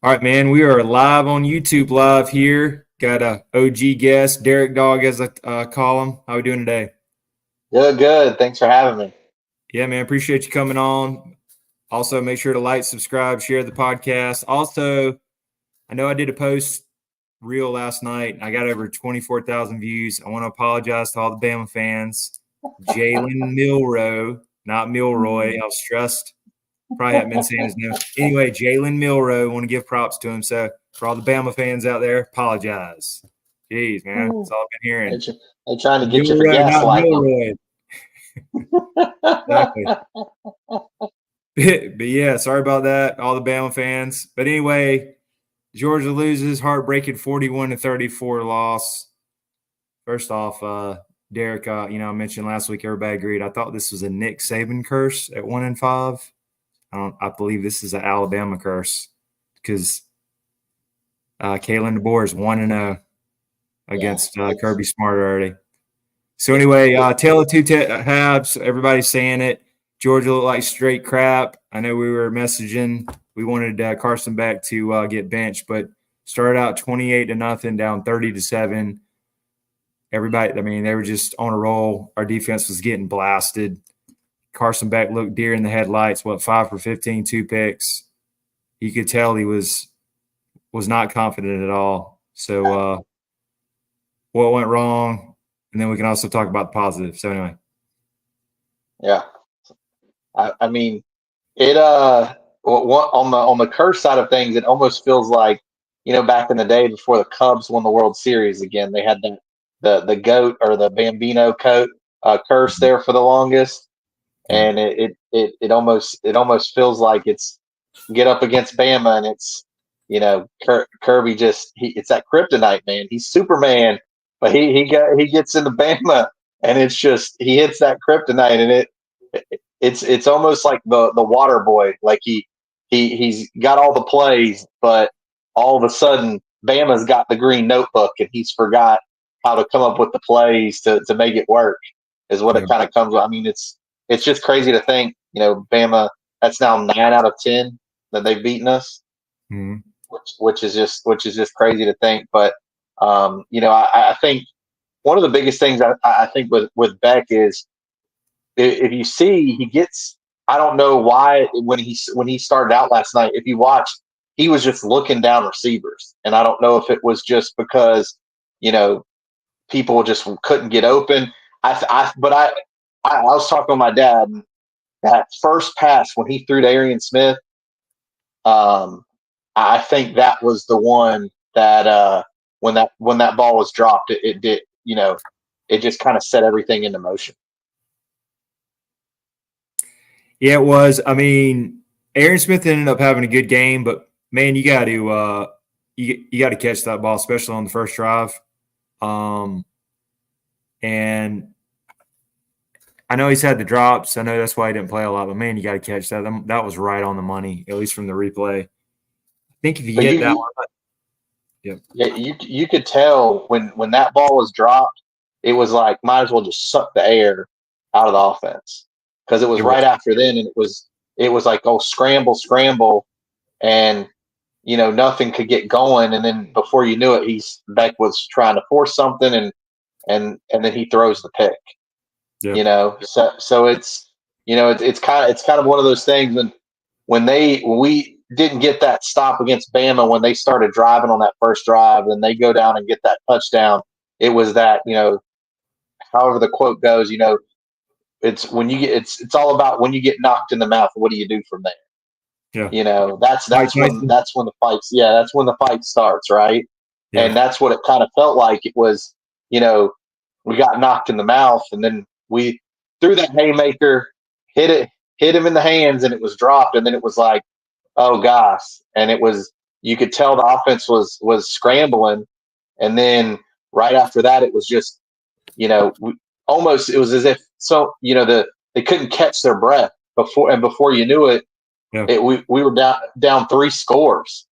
All right, man. We are live on YouTube live here. Got a OG guest, Derek Dawg, as I call him. How we doing today? Good, good. Thanks for having me. Yeah, man. Appreciate you coming on. Also, make sure to like, subscribe, share the podcast. Also, I know I did a post reel last night. I got over 24,000 views. I want to apologize to all the Bama fans. Jalen Milroe, not Milroy. I was stressed. Probably haven't been saying his name. Anyway, Jalen Milroe, want to give props to him. So for all the Bama fans out there, apologize. Jeez, man. That's all I've been They're, hearing. tr- they're trying to get you for Milroe, not gaslighting Milroy. Exactly. But yeah, sorry about that, all the Bama fans. But anyway, Georgia loses, heartbreaking 41-34 loss. First off, Derek, I mentioned last week everybody agreed. I thought this was a Nick Saban curse at 1-5. I believe this is an Alabama curse because Kalen DeBoer is 1-0 against Kirby Smart already. So anyway, tale of two halves. Everybody's saying it. Georgia looked like straight crap. I know we were messaging. We wanted Carson Beck to get benched, but started out 28-0, down 30-7. Everybody, they were just on a roll. Our defense was getting blasted. Carson Beck looked deer in the headlights. 5 for 15, 2 picks. You could tell he was not confident at all. So what went wrong? And then we can also talk about the positive. So anyway. Yeah. I mean, it on the curse side of things, it almost feels like, back in the day before the Cubs won the World Series again, they had the goat or the Bambino coat curse there for the longest. And it almost feels like it's get up against Bama and it's Kirby it's that kryptonite, man. He's Superman, but he gets into Bama and it's just he hits that kryptonite and it's almost like the water boy. Like he's got all the plays, but all of a sudden Bama's got the green notebook and he's forgot how to come up with the plays to make it work. Is what it kind of comes with. I mean, it's just crazy to think, Bama, that's now 9 out of 10 that they've beaten us, which is just crazy to think. But I think one of the biggest things I think with Beck is if you see he gets, I don't know why when he started out last night, if you watch, he was just looking down receivers, and I don't know if it was just because people just couldn't get open. I was talking with my dad. That first pass when he threw to Arian Smith, I think that was the one that when that ball was dropped, it did, it just kind of set everything into motion. Yeah, it was. I mean, Arian Smith ended up having a good game, but man, you got to you got to catch that ball, especially on the first drive. And I know he's had the drops. I know that's why he didn't play a lot. But man, you got to catch that. That was right on the money, at least from the replay. I think if you get that one, yeah, you could tell when that ball was dropped, it was like might as well just suck the air out of the offense because it was right after then, and it was like scramble, and nothing could get going, and then before you knew it, Beck was trying to force something, and then he throws the pick. Yeah. So it's kind of one of those things when we didn't get that stop against Bama when they started driving on that first drive and they go down and get that touchdown. It was that, however the quote goes, it's when you get it's all about when you get knocked in the mouth, what do you do from there? Yeah. That's when the fight starts, right? Yeah. And that's what it kind of felt like. It was, we got knocked in the mouth and then we threw that haymaker, hit him in the hands, and it was dropped. And then it was like, oh gosh. And you could tell the offense was scrambling. And then right after that, it was just, almost, it was as if, they couldn't catch their breath before you knew it. Yeah. We were down 3 scores.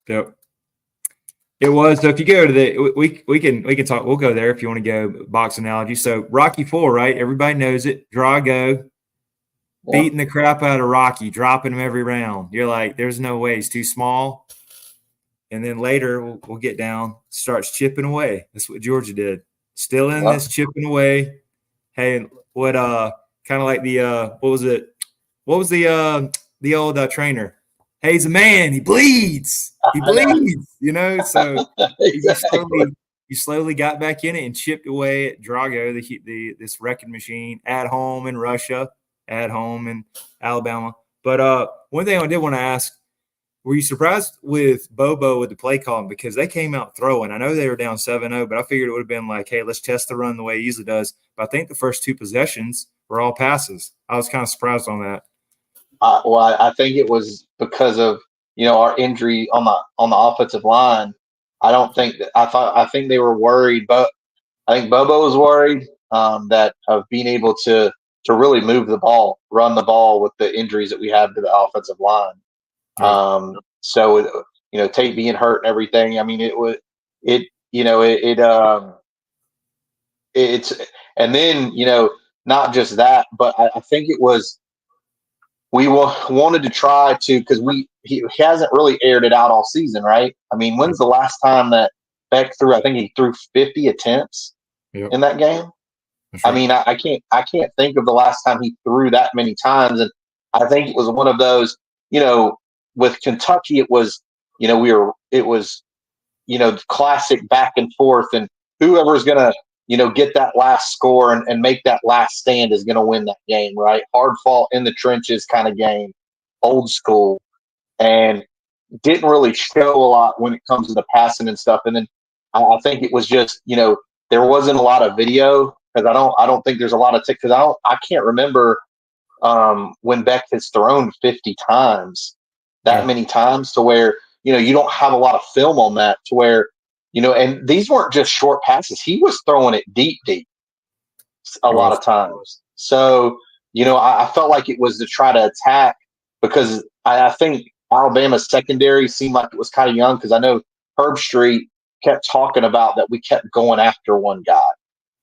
Yep. It was. So if you go to we can talk. We'll go there if you want to go box analogy. So Rocky IV, right? Everybody knows it. Drago, beating the crap out of Rocky, dropping him every round. You're like, there's no way, he's too small. And then later we'll get down, starts chipping away. That's what Georgia did. Still in this, chipping away. Hey, what kind of like the what was it? What was the old trainer? Hey, he's a man. He bleeds. He bleeds. You know. So Exactly. you slowly got back in it and chipped away at Drago, this wrecking machine at home in Russia, at home in Alabama. But one thing I did want to ask: were you surprised with Bobo with the play calling, because they came out throwing? I know they were down 7-0, but I figured it would have been like, hey, let's test the run the way he usually does. But I think the first 2 possessions were all passes. I was kind of surprised on that. Well, I think it was because of our injury on the offensive line. I think they were worried, but I think Bobo was worried that of being able to really move the ball, run the ball with the injuries that we had to the offensive line. Right. So Tate being hurt and everything. I mean, it's and then not just that, but I think it was we wanted to try to, because he hasn't really aired it out all season, right? I mean, when's the last time that Beck threw? I think he threw 50 attempts in that game. Right. I mean, I can't think of the last time he threw that many times, and I think it was one of those. With Kentucky, it was classic back and forth, and whoever's gonna get that last score and make that last stand is gonna win that game, right? Hard fought in the trenches kind of game, old school, and didn't really show a lot when it comes to the passing and stuff. And then I think it was just there wasn't a lot of video, because I don't think there's a lot of because I can't remember when Beck has thrown 50 times, that many times, to where you don't have a lot of film on that, to where and these weren't just short passes. He was throwing it deep a lot of times. So I felt like it was to try to attack, because I think Alabama's secondary seemed like it was kind of young, because I know Herb Street kept talking about that we kept going after one guy.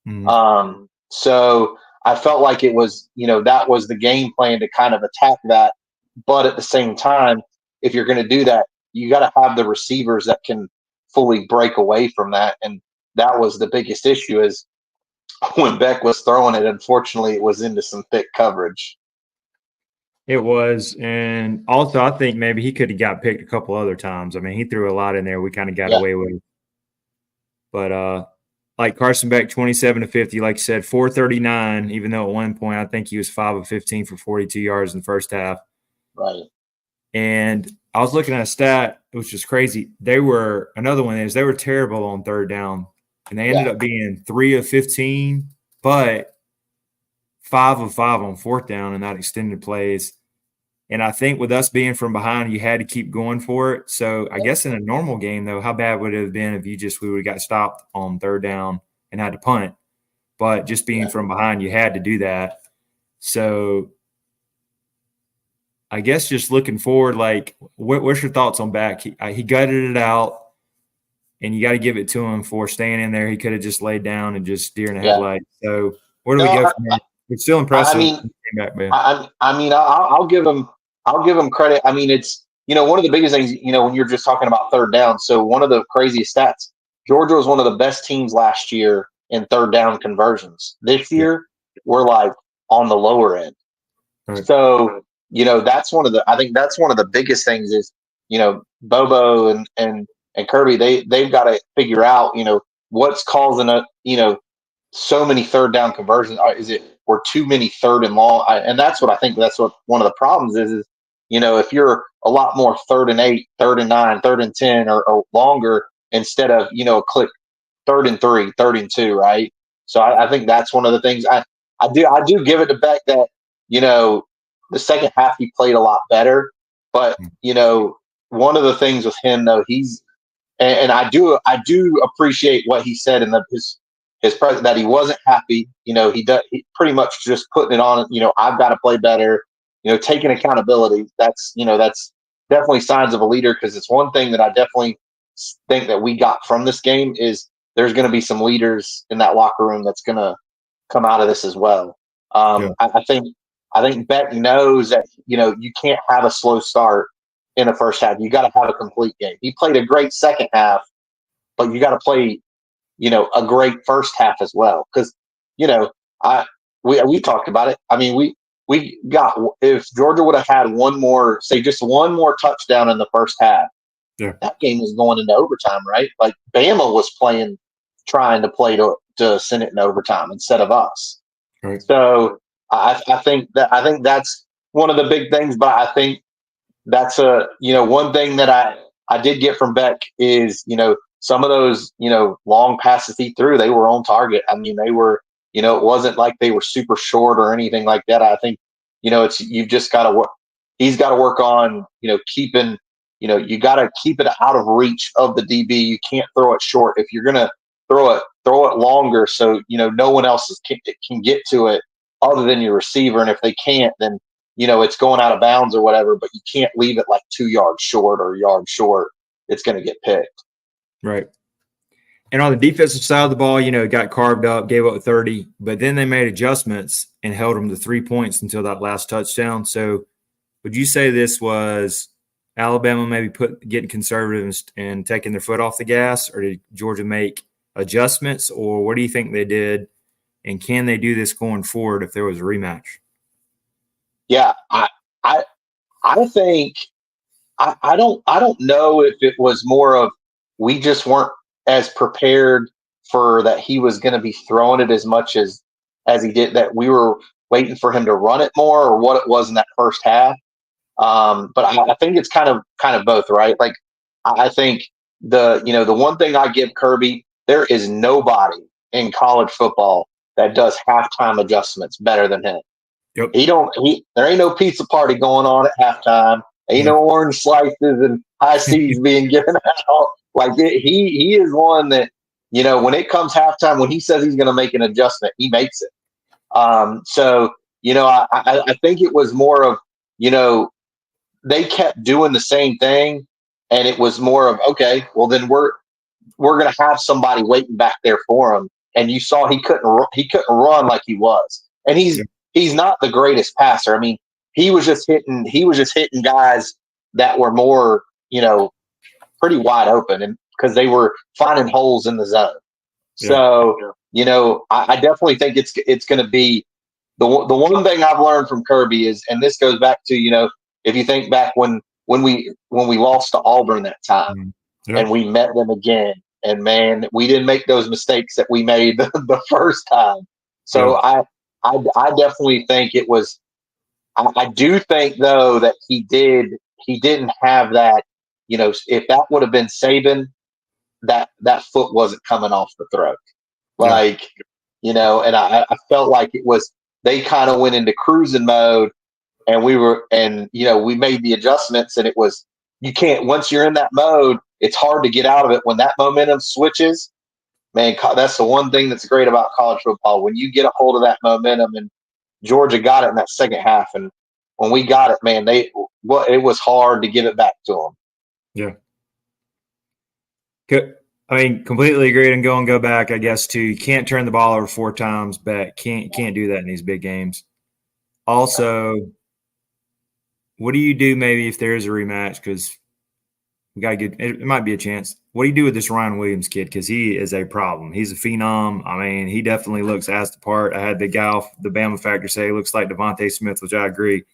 Mm-hmm. So I felt like it was, that was the game plan, to kind of attack that. But at the same time, if you're going to do that, you got to have the receivers that can fully break away from that. And that was the biggest issue, is when Beck was throwing it, unfortunately, it was into some thick coverage. It was. And also, I think maybe he could have got picked a couple other times. I mean, he threw a lot in there. We kind of got away with it. But like Carson Beck, 27-50, like you said, 439, even though at one point I think he was 5 of 15 for 42 yards in the first half. Right. And I was looking at a stat, which was crazy. They were terrible on third down, and they ended up being 3 of 15, but 5 of 5 on fourth down and not extended plays. And I think with us being from behind, you had to keep going for it. So I guess in a normal game, though, how bad would it have been if we would have got stopped on third down and had to punt? But just being from behind, you had to do that. So I guess just looking forward, like, what's your thoughts on Beck? He gutted it out, and you got to give it to him for staying in there. He could have just laid down and just deer in the headlights. So where do we go from here? It's still impressive. I'll give him credit. I mean, it's one of the biggest things, when you're just talking about third down. So one of the craziest stats, Georgia was one of the best teams last year in third down conversions. This year, we're like on the lower end. Right. So that's I think that's one of the biggest things is Bobo and Kirby, they've got to figure out what's causing so many third down conversions. Is it or too many third and long? And that's what I think. That's what one of the problems is if you're a lot more 3rd and 8, 3rd and 9, 3rd and 10, or longer, instead of click 3rd and 3, 3rd and 2, right? So I think that's one of the things. I do give it to Beck that the second half he played a lot better, but one of the things with him though, he's and I do appreciate what he said in his present, that he wasn't happy. He pretty much just putting it on. I've got to play better. Taking accountability. That's definitely signs of a leader, because it's one thing that I definitely think that we got from this game is there's going to be some leaders in that locker room that's going to come out of this as well. I think I think Beck knows that, you can't have a slow start in the first half. You got to have a complete game. He played a great second half, but you got to play, a great first half as well. Because, we talked about it. I mean, we got, if Georgia would have had just one more touchdown in the first half, that game was going into overtime, right? Like Bama was trying to play to send it in overtime instead of us. Right. So I think that's one of the big things. But I think that's one thing that I did get from Beck is, some of those, long passes he threw, they were on target. I mean, they were, it wasn't like they were super short or anything like that. I think, you've just got to work. He's got to work on, keeping, you got to keep it out of reach of the DB. You can't throw it short. If you're going to throw it longer so, no one else can get to it other than your receiver. And if they can't, then, it's going out of bounds or whatever, but you can't leave it like 2 yards short or a yard short. It's going to get picked. Right. And on the defensive side of the ball, it got carved up, gave up 30, but then they made adjustments and held them to 3 points until that last touchdown. So would you say this was Alabama maybe getting conservative and taking their foot off the gas, or did Georgia make adjustments, or what do you think they did? And can they do this going forward if there was a rematch? Yeah, I think I don't know if it was more of we just weren't as prepared for that he was going to be throwing it as much as he did, that we were waiting for him to run it more, or what it was in that first half. But I think it's kind of both, right? Like I think the one thing I give Kirby, there is nobody in college football that does halftime adjustments better than him. Yep. There ain't no pizza party going on at halftime. Ain't no orange slices and high seas being given out. Like he is one that, when it comes halftime, when he says he's going to make an adjustment, he makes it. So, I think it was more of, they kept doing the same thing, and it was more of, okay, well then we're going to have somebody waiting back there for him. And you saw he couldn't run like he was, and he's not the greatest passer. I mean, he was just hitting guys that were more, pretty wide open, and because they were finding holes in the zone. So, I definitely think it's going to be the one thing I've learned from Kirby is, and this goes back to, if you think back when we lost to Auburn that time, and we met them again, and man, we didn't make those mistakes that we made the first time. So I definitely think it was. I do think though that he didn't have that. If that would have been Saban, that foot wasn't coming off the throat. Like, and I felt like it was, they kind of went into cruising mode, and we made the adjustments, and it was, you can't, once you're in that mode, it's hard to get out of it. When that momentum switches, man, that's the one thing that's great about college football. When you get a hold of that momentum, and Georgia got it in that second half, and when we got it, man, it was hard to give it back to them. Yeah. I mean, completely agreed, and go back, I guess, to you can't turn the ball over 4 times, but can't do that in these big games. Also, what do you do maybe if there is a rematch? Because we got to get it might be a chance. What do you do with this Ryan Williams kid? Because he is a problem. He's a phenom. I mean, he definitely looks as the part. I had the guy off the Bama Factor say he looks like Devontae Smith, which I agree.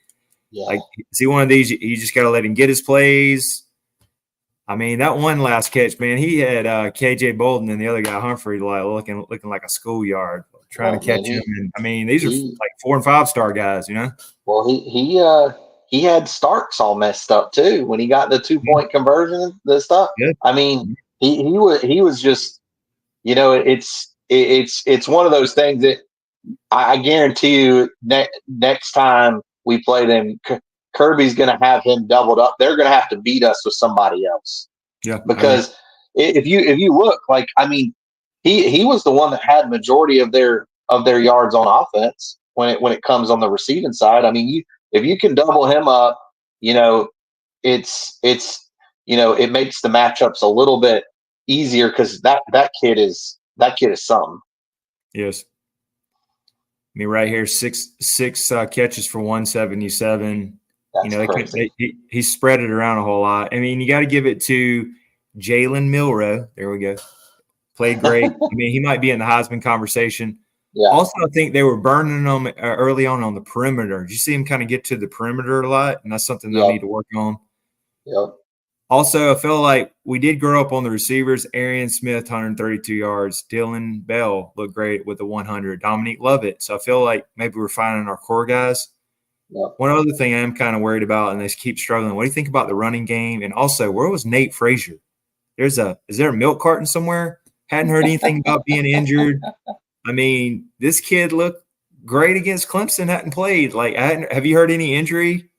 Yeah. Like, is he one of these? You just got to let him get his plays. I mean, that one last catch, man, he had KJ Bolden and the other guy Humphrey like looking like a schoolyard trying to catch him. And I mean, these are like 4- and 5-star guys, Well, he had Starks all messed up too when he got the 2-point conversion, the stuff. Yeah. I mean, he was just, it's one of those things that I guarantee you next time we play them, Kirby's going to have him doubled up. They're going to have to beat us with somebody else. Yeah. Because if you look, like, I mean, he was the one that had majority of their yards on offense when it comes on the receiving side. I mean, if you can double him up, it's it makes the matchups a little bit easier, because that kid is something. Yes. mean, right here, six catches for 177. That's crazy. He spread it around a whole lot. I mean, you got to give it to Jalen Milroe. There we go. Played great. I mean, he might be in the Heisman conversation. Yeah. Also, I think they were burning him early on the perimeter. Did you see him kind of get to the perimeter a lot? And that's something they'll need to work on. Yep. Also, I feel like we did grow up on the receivers. Arian Smith, 132 yards. Dylan Bell looked great with the 100. Dominique Lovett. So I feel like maybe we're finding our core guys. Yep. One other thing I am kind of worried about, and they keep struggling. What do you think about the running game? And also, where was Nate Frazier? Is there a milk carton somewhere? Hadn't heard anything about being injured. I mean, this kid looked great against Clemson. Hadn't played. Like, have you heard any injury?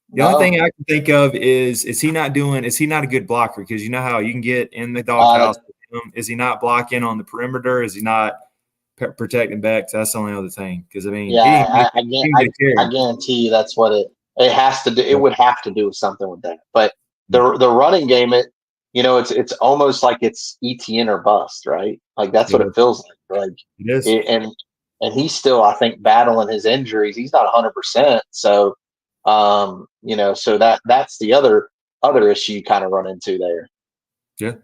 The only thing I can think of is he not a good blocker? Because you know how you can get in the doghouse with him. Is he not blocking on the perimeter? Is he not protecting backs? That's the only other thing. Because, I mean, I guarantee you that's what it has to do. It would have to do with something with that. But the running game, it's almost like it's ETN or bust, right? Like that's what it feels like. Like it is. And he's still, I think, battling his injuries. He's not 100%. So, so that's the other issue you kind of run into there. Yeah.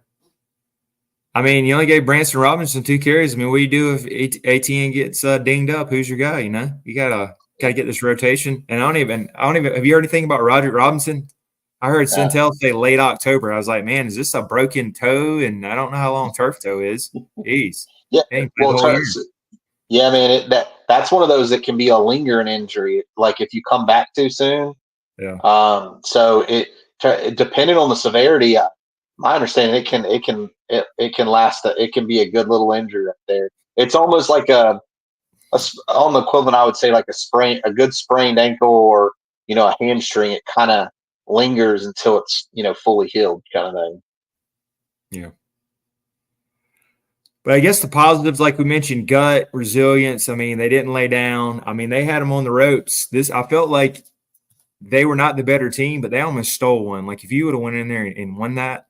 I mean, you only gave Branson Robinson 2 carries. I mean, what do you do if ATN gets dinged up? Who's your guy? You know, you gotta get this rotation. And I don't even. Have you heard anything about Roderick Robinson? I heard Centel say late October. I was like, man, is this a broken toe? And I don't know how long turf toe is. Jeez. Yeah. Yeah, man. That's one of those that can be a lingering injury. Like if you come back too soon. Yeah. So depending on the severity, my understanding it can last. It can be a good little injury right there. It's almost like on the equivalent, I would say like a good sprained ankle or a hamstring. It kind of lingers until it's fully healed, kind of thing. Yeah. But I guess the positives, like we mentioned, gut, resilience. I mean, they didn't lay down. I mean, they had them on the ropes. I felt like they were not the better team, but they almost stole one. Like if you would have went in there and won that,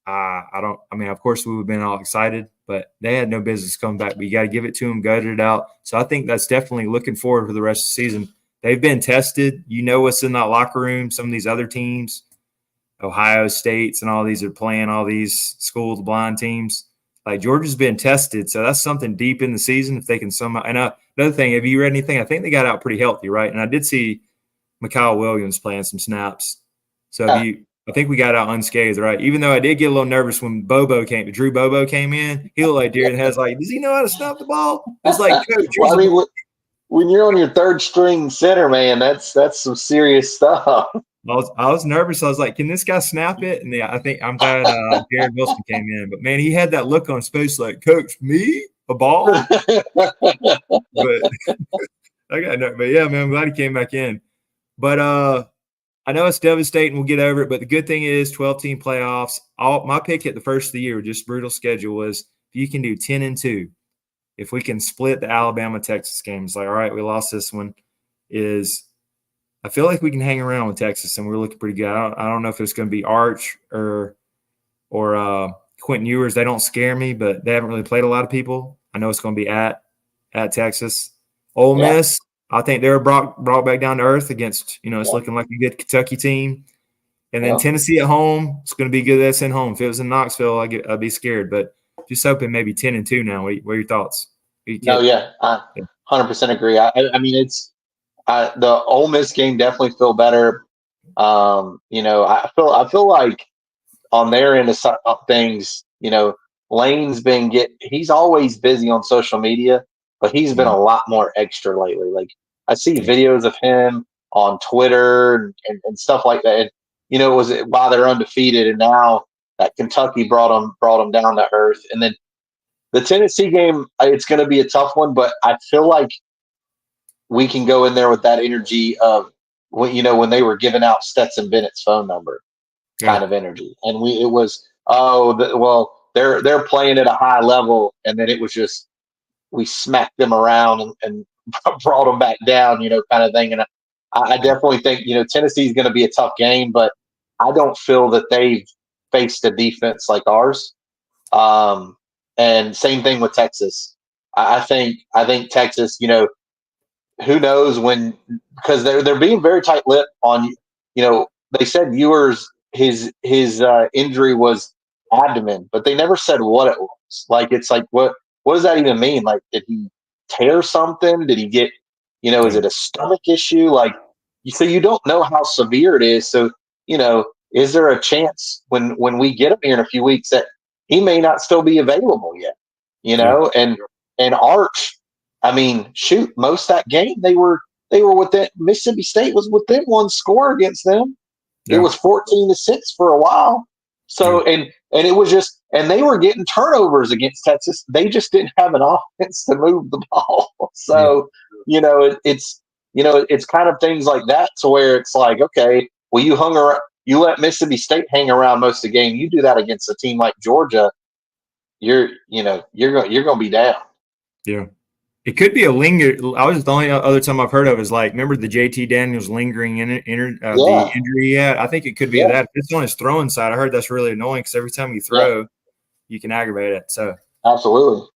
of course we would have been all excited, but they had no business coming back. But you got to give it to them, gutted it out. So I think that's definitely looking forward for the rest of the season. They've been tested. You know what's in that locker room. Some of these other teams, Ohio States and all these are playing all these school blind teams. Like Georgia's been tested, so that's something deep in the season if they can somehow. And another thing, have you read anything? I think they got out pretty healthy, right? And I did see Mikal Williams playing some snaps. So I think we got out unscathed, right? Even though I did get a little nervous when Drew Bobo came in. He looked like deer in the headlights. Like, does he know how to snap the ball? It's like, Coach. When you're on your third string center, man, that's some serious stuff. I was nervous. I was like, can this guy snap it? And I think I'm glad Jared Wilson came in. But, man, he had that look on his face like, Coach, me? A ball? But yeah, man, I'm glad he came back in. But I know it's devastating. We'll get over it. But the good thing is 12-team playoffs. My pick at the first of the year, just brutal schedule, was if you can do 10-2, if we can split the Alabama-Texas game, it's like, all right, we lost this one, I feel like we can hang around with Texas, and we're looking pretty good. I don't know if it's going to be Arch or Quentin Ewers. They don't scare me, but they haven't really played a lot of people. I know it's going to be at Texas. Ole Miss, I think they were brought back down to earth against, it's looking like a good Kentucky team. And then Tennessee at home, it's going to be good. That's in home. If it was in Knoxville, I'd be scared. But just hoping maybe 10-2 now. What are your thoughts? I 100% agree. I mean, it's the Ole Miss game definitely feel better. I feel like on their end of things, Lane's he's always busy on social media, but he's been a lot more extra lately. Like I see videos of him on Twitter and stuff like that. And, it was while they're undefeated, and now that Kentucky brought them down to earth. And then the Tennessee game, it's going to be a tough one, but I feel like we can go in there with that energy of when they were giving out Stetson Bennett's phone number kind of energy. And they're playing at a high level. And then it was just, we smacked them around and brought them back down, kind of thing. And I definitely think, Tennessee is going to be a tough game, but I don't feel that they've faced a defense like ours. And same thing with Texas. I think Texas, who knows when, because they're being very tight-lipped on, they said his injury was abdomen, but they never said what it was. Like, it's like, what does that even mean? Like, did he tear something? Did he get, is it a stomach issue? Like, so you don't know how severe it is. So, is there a chance when we get him here in a few weeks that he may not still be available yet? And Arch, I mean, shoot, most of that game they were within, Mississippi State was within one score against them. Yeah. It was 14-6 for a while. So and it was just, and they were getting turnovers against Texas. They just didn't have an offense to move the ball. So it's kind of things like that, to where it's like, okay, well, you let Mississippi State hang around most of the game. You do that against a team like Georgia, you're going to be down. Yeah. It could be a linger. The only other time I've heard of is, like, remember the JT Daniels lingering the injury he had? I think it could be that. If it's on his throwing side, I heard that's really annoying because every time you throw, you can aggravate it. So absolutely.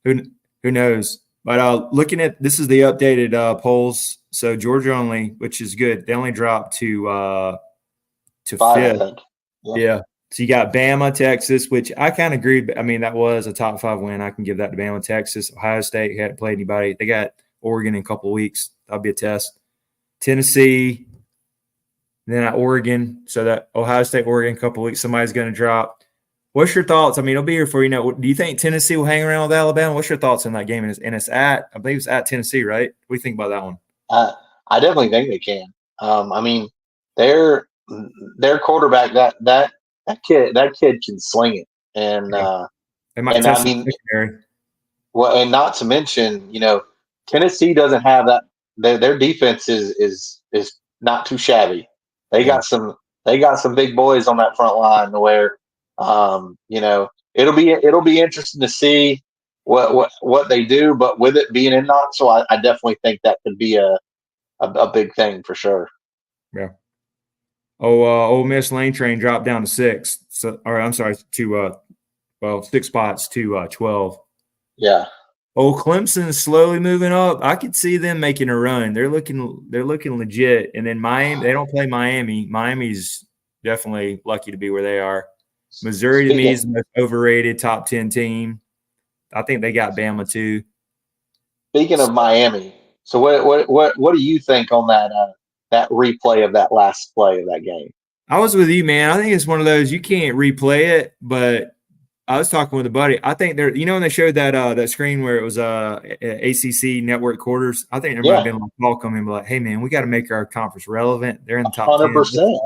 Who knows? But looking at, this is the updated polls. So Georgia only, which is good. They only dropped to 5th. Yeah. So you got Bama, Texas, which I kind of agree. I mean, that was a top 5 win. I can give that to Bama, Texas. Ohio State hadn't played anybody. They got Oregon in a couple of weeks. That'll be a test. Tennessee, then at Oregon. So that Ohio State, Oregon, a couple of weeks, somebody's going to drop. What's your thoughts? I mean, it'll be here for do you think Tennessee will hang around with Alabama? What's your thoughts on that game? And it's I believe it's at Tennessee, right? What do you think about that one? I definitely think they can. I mean, their quarterback, that kid can sling it, and they might test I mean, well, and not to mention, Tennessee doesn't have that. Their defense is not too shabby. They got some big boys on that front line where, it'll be interesting to see what they do. But with it being in Knoxville, I definitely think that could be a big thing for sure. Yeah. Ole Miss Lane Train dropped down to 6. So, I'm sorry, to 6 spots to 12. Yeah. Clemson is slowly moving up. I could see them making a run. They're looking legit. And then Miami, they don't play Miami. Miami's definitely lucky to be where they are. Missouri to me is the most overrated top 10 team. I think they got Bama too. Speaking of Miami, so what do you think on that replay of that last play of that game? I was with you, man. I think it's one of those, you can't replay it, but I was talking with a buddy. I think when they showed that screen where it was ACC network quarters, I think there might have been a call coming and be like, hey, man, we got to make our conference relevant. They're in the top 100%. 10.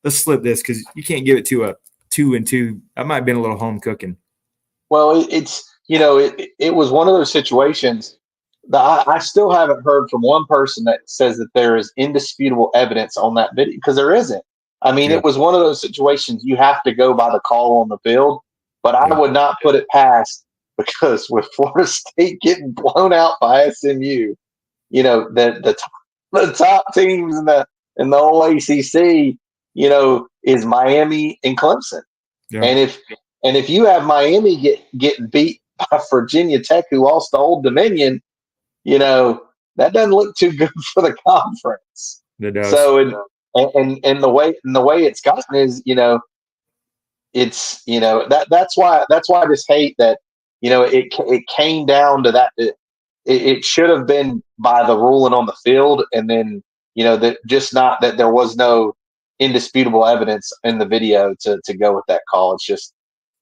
Let's slip this because you can't give it to a 2-2. That might have been a little home cooking. Well, it's it was one of those situations that I still haven't heard from one person that says that there is indisputable evidence on that video, because there isn't. I mean, It was one of those situations you have to go by the call on the field, but I would not put it past, because with Florida State getting blown out by SMU, the top teams in the whole ACC, is Miami and Clemson. Yeah. And if you have Miami getting beat by Virginia Tech, who lost to Old Dominion, that doesn't look too good for the conference. It does. So and the way it's gotten is, it's that's why I just hate that, it came down to that. It should have been by the ruling on the field, and then that just not that there was no indisputable evidence in the video to go with that call. It's just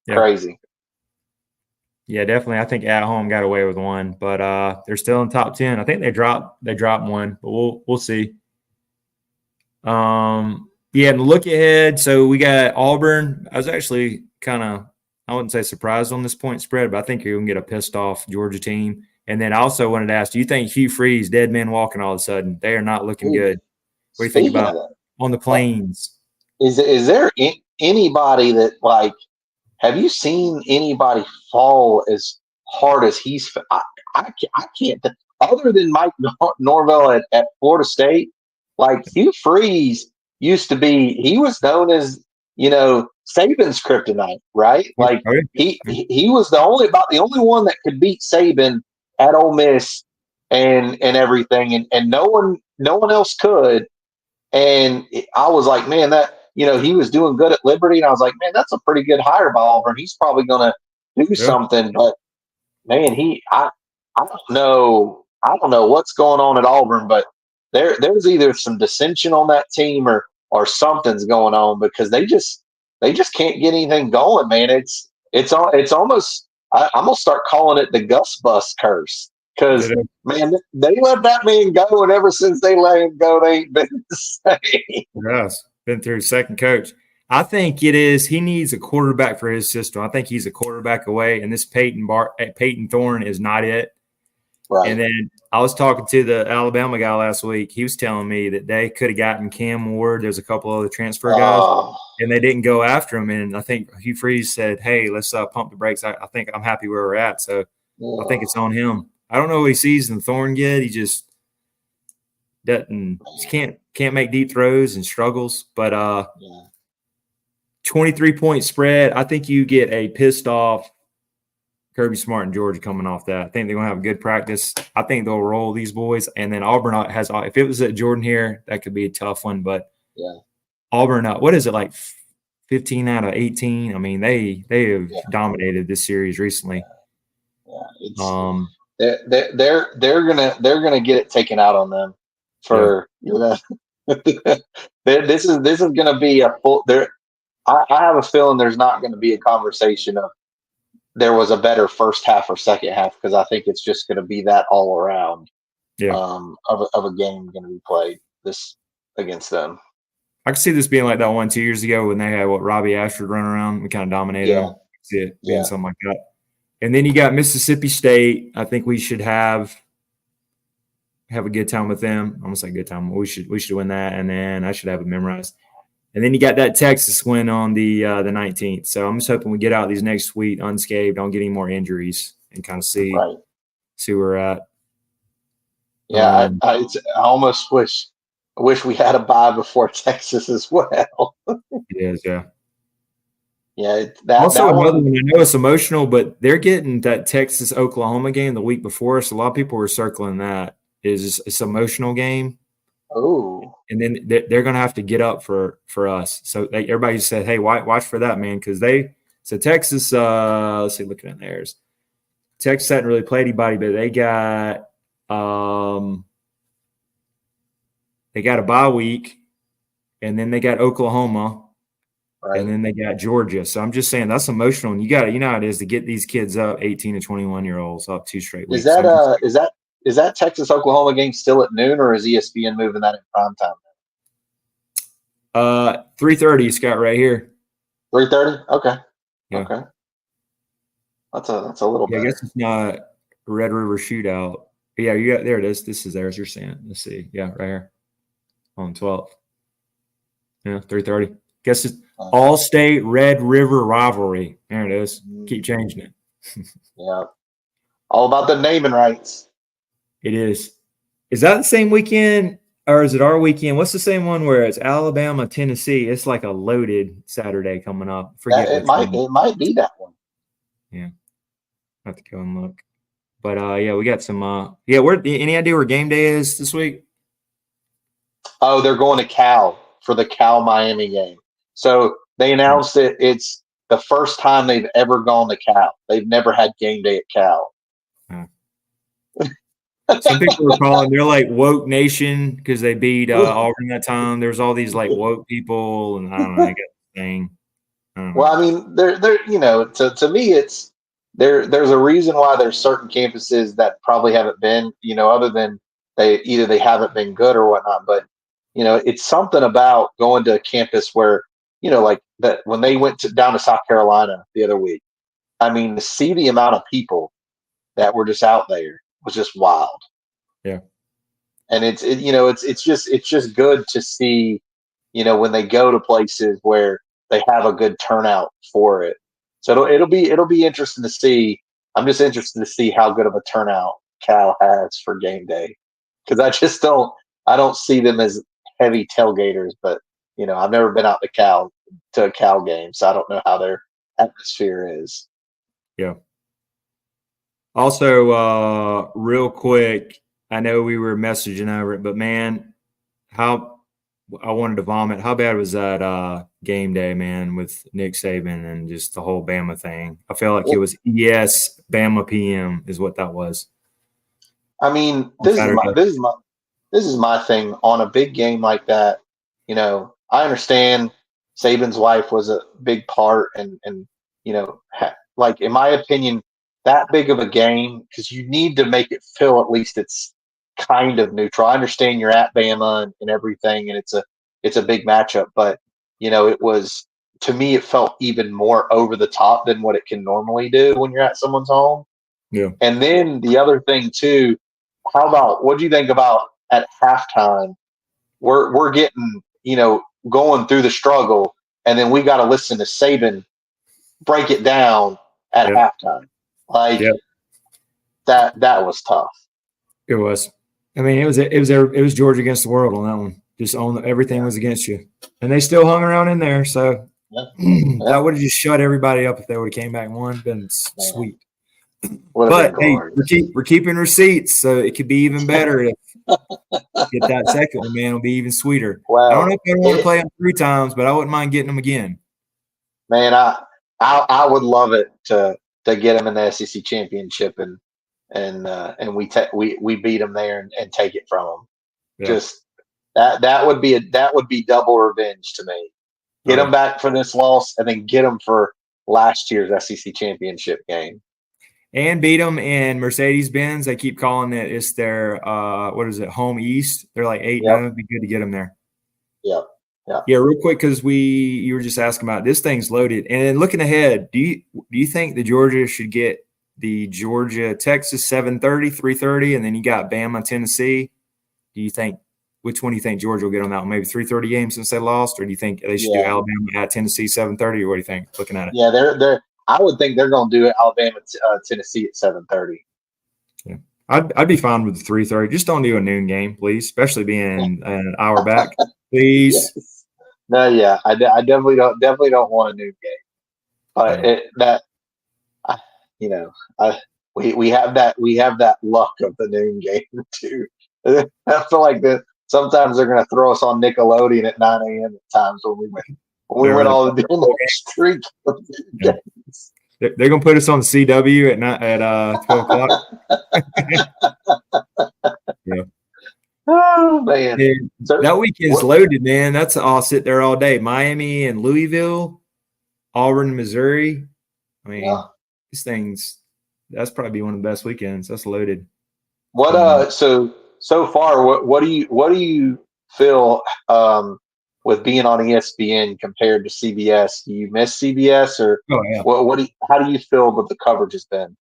crazy. Yeah, definitely. I think at home got away with one, but they're still in top 10. I think they dropped one, but we'll see. And look ahead. So we got Auburn. I was actually I wouldn't say surprised on this point spread, but I think you're going to get a pissed off Georgia team. And then I also wanted to ask, do you think Hugh Freeze, dead man walking all of a sudden? They are not looking good. What do you think about on the Plains? Is there anybody that, like, have you seen anybody fall as hard as he's? I can't. Other than Mike Norvell at Florida State, like, Hugh Freeze used to be. He was known as Saban's kryptonite, right? Like, he was the only one that could beat Saban at Ole Miss and everything, and no one else could. And I was like, man, that he was doing good at Liberty, and I was like, man, that's a pretty good hire by Auburn. He's probably going to do Yeah. something, but man, I don't know what's going on at Auburn, but there's either some dissension on that team or something's going on because they just can't get anything going, man. It's almost I'm gonna start calling it the Gus Bus curse because man, they let that man go, and ever since they let him go, they ain't been the same. Yes, been through second coach. I think it is. He needs a quarterback for his system. I think he's a quarterback away, and this Peyton Thorne is not it. Right. And then I was talking to the Alabama guy last week. He was telling me that they could have gotten Cam Ward. There's a couple other transfer guys, and they didn't go after him. And I think Hugh Freeze said, "Hey, let's pump the brakes. I think I'm happy where we're at." So I think it's on him. I don't know what he sees in Thorne yet. He just doesn't. He can't make deep throws and struggles. But 23-point spread. I think you get a pissed off Kirby Smart and Georgia coming off that. I think they're going to have a good practice. I think they'll roll these boys. And then Auburn has – if it was at Jordan here, that could be a tough one. But Auburn, what is it, like 15 out of 18? I mean, they have dominated this series recently. They're gonna get it taken out on them for this is gonna be a full there. I have a feeling there's not going to be a conversation of there was a better first half or second half because I think it's just going to be that all around of a game going to be played this against them. I could see this being like that 1-2 years ago when they had Robbie Ashford run around. We kind of dominated them. See it being something like that. And then you got Mississippi State. I think we should have a good time with them. I'm gonna say good time. We should win that, and then I should have it memorized. And then you got that Texas win on the 19th. So I'm just hoping we get out these next week unscathed, don't get any more injuries, and kind of see where we're at. Yeah, I almost wish we had a bye before Texas as well. It is, yeah. Yeah. Also, another one, I know it's emotional, but they're getting that Texas-Oklahoma game the week before. So a lot of people were circling that. It's an emotional game. Oh. And then they're going to have to get up for us. So everybody said, hey, watch for that, man, because Texas, let's see, looking at theirs. Texas hadn't really played anybody, but they got a bye week, and then they got Oklahoma, and then they got Georgia. So I'm just saying that's emotional, and you know how it is to get these kids up, 18 and 21-year-olds up 2 straight weeks. Is that Texas Oklahoma game still at noon, or is ESPN moving that in prime time? 3:30, Scott, right here. 3:30. Okay. Yeah. Okay. That's a little better. I guess it's not Red River Shootout. But yeah, you got there. It is. This is theirs. You're saying. Let's see. Yeah, right here on 12th. Yeah, 3:30. Guess it's All-State Red River Rivalry. There it is. Keep changing it. Yeah. All about the naming rights. It is. Is that the same weekend, or is it our weekend? What's the same one where it's Alabama, Tennessee? It's like a loaded Saturday coming up. It might be that one. Yeah. I have to go and look. But we got some any idea where game day is this week? Oh, they're going to Cal for the Cal Miami game. So they announced it's the first time they've ever gone to Cal. They've never had game day at Cal. Some people were calling, they're like woke nation because they beat Auburn that time. There's all these like woke people, and I don't know, I got the thing. Well, I mean, they're to me, it's there's a reason why there's certain campuses that probably haven't been, other than they haven't been good or whatnot. But it's something about going to a campus where like that when they went down to South Carolina the other week. I mean, to see the amount of people that were just out there was just wild. Yeah. And it's just good to see, when they go to places where they have a good turnout for it. So it'll be interesting to see. I'm just interested to see how good of a turnout Cal has for game day. Cause I don't see them as heavy tailgaters, but I've never been out to a Cal game. So I don't know how their atmosphere is. Yeah. Also, real quick, I know we were messaging over it, but man, how I wanted to vomit. How bad was that game day, man, with Nick Saban and just the whole Bama thing? I feel like it was Bama PM is what that was. I mean, On Saturday. this is my thing on a big game like that. You know, I understand Saban's wife was a big part, and you know, like in my opinion, that big of a game because you need to make it feel at least it's kind of neutral. I understand you're at Bama and everything, and it's a big matchup, but you know, it was to me it felt even more over the top than what it can normally do when you're at someone's home. Yeah. And then the other thing too, how about what do you think about at halftime? We're getting, you know, going through the struggle, and then we got to listen to Saban break it down at halftime. Like that was tough. It was. I mean, it was Georgia against the world on that one. Just everything was against you, and they still hung around in there. So that would have just shut everybody up if they would have came back and won. Been sweet. But hey, we're keeping receipts, so it could be even better if get that second one, man. It'll be even sweeter. Well, I don't know if I want to play them 3 times, but I wouldn't mind getting them again. Man, I would love it to get them in the SEC championship and we beat them there and take it from them. Yeah. Just that would be double revenge to me. Get them back for this loss, and then get them for last year's SEC championship game. And beat them in Mercedes-Benz. They keep calling it. It's their home East. They're like 8-9. It'd be good to get them there. Yeah. Yeah, real quick, because you were just asking about this thing's loaded. And then looking ahead, do you think the Georgia should get the Georgia-Texas 7:30, 3:30, and then you got Bama, Tennessee? Which one do you think Georgia will get on that one? Maybe 3:30 games since they lost, or do you think they should do Alabama at Tennessee 7:30, or what do you think? Looking at it, yeah, they're. I would think they're going to do it Alabama, Tennessee at 7:30. Yeah, I'd be fine with the 3:30. Just don't do a noon game, please, especially being an hour back, please. Yes. No, yeah, I definitely don't want a noon game, but we have that luck of the noon game too. I feel like sometimes they're going to throw us on Nickelodeon at 9 a.m. at times when we went all the streak. Yeah. They're going to put us on the CW at 12 o'clock. Yeah. Oh man, that weekend's loaded, man. I'll sit there all day. Miami and Louisville, Auburn, Missouri. I mean, these things. That's probably one of the best weekends. That's loaded. What so far? What do you feel with being on ESPN compared to CBS? Do you miss CBS or how do you feel that the coverage has been?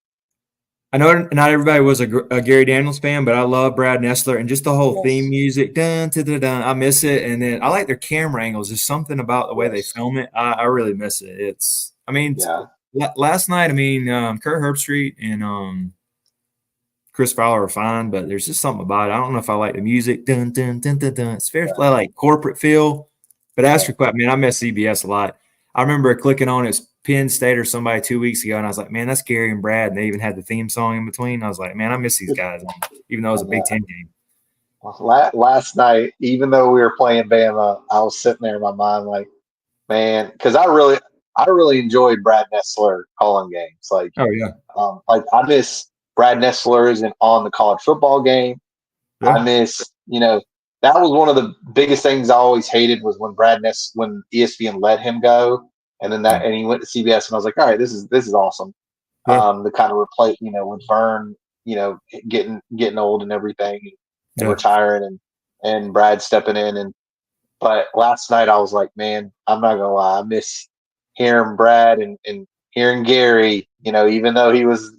I know not everybody was a Gary Daniels fan, but I love Brad Nessler and just the whole theme music. Dun, dun, dun, dun. I miss it, and then I like their camera angles. There's something about the way they film it. I really miss it. Last night, Kurt Herbstreit and Chris Fowler are fine, but there's just something about it. I don't know if I like the music. Dun, dun, dun, dun, dun. It's very like corporate feel. But as for I miss CBS a lot. I remember clicking on it. Penn State or somebody 2 weeks ago, and I was like, man, that's Gary and Brad, and they even had the theme song in between. I was like, man, I miss these guys, even though it was a Big Ten game. Last night, even though we were playing Bama, I was sitting there in my mind like, man, because I really enjoyed Brad Nessler calling games. Like, like I miss Brad Nessler isn't on the college football game. Yeah. I miss, that was one of the biggest things I always hated was when when ESPN let him go. And then and he went to CBS, and I was like, all right, this is awesome. Yeah. The kind of replace, with Vern, getting old and everything, and retiring, and Brad stepping in. But last night I was like, man, I'm not gonna lie, I miss hearing Brad and hearing Gary. Even though he was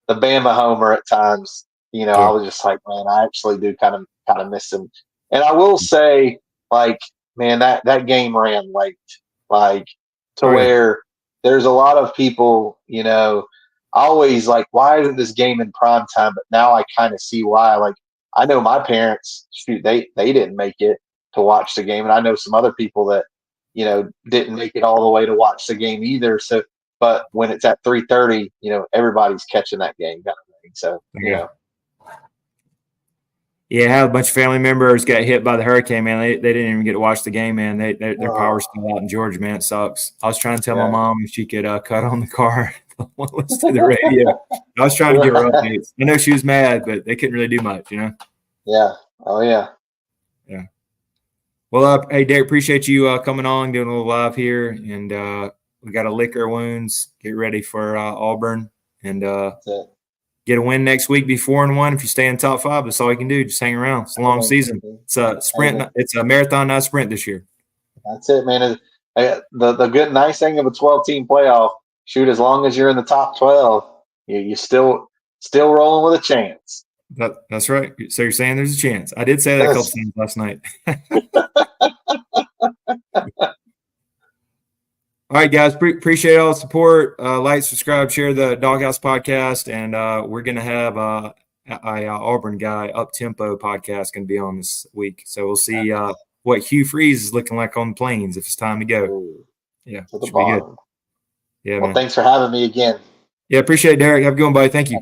the Bama homer at times, I was just like, man, I actually do kind of miss him. And I will say, like, man, that game ran late, like. Where there's a lot of people, always like, why isn't this game in prime time? But now I kind of see why. Like, I know my parents, they didn't make it to watch the game. And I know some other people that, didn't make it all the way to watch the game either. So, but when it's at 3:30, everybody's catching that game kind of thing. So, Yeah, I have a bunch of family members got hit by the hurricane, man. They didn't even get to watch the game, man. Their power's still out in Georgia, man. It sucks. I was trying to tell my mom if she could cut on the car and listen to the radio. I was trying to give her updates. I know she was mad, but they couldn't really do much, you know? Yeah. Oh, yeah. Yeah. Well, hey, Derek, appreciate you coming on, doing a little live here. And we got to lick our wounds, get ready for Auburn, and get a win next week, be 4-1. If you stay in top 5, that's all you can do. Just hang around. It's a long season. It's a sprint. It's a marathon, not a sprint this year. That's it, man. The good, nice thing of a 12-team playoff, shoot, as long as you're in the top 12, you still rolling with a chance. That's right. So you're saying there's a chance. I did say that a couple times last night. All right, guys. Appreciate all the support. Like, subscribe, share the Doghouse podcast, and we're going to have a Auburn guy, Up Tempo podcast, going to be on this week. So we'll see what Hugh Freeze is looking like on the plains if it's time to go. Ooh, yeah, to the should be good. bottom. Yeah, well, man. Thanks for having me again. Yeah, appreciate it, Derek. Have a good one, buddy. Thank you.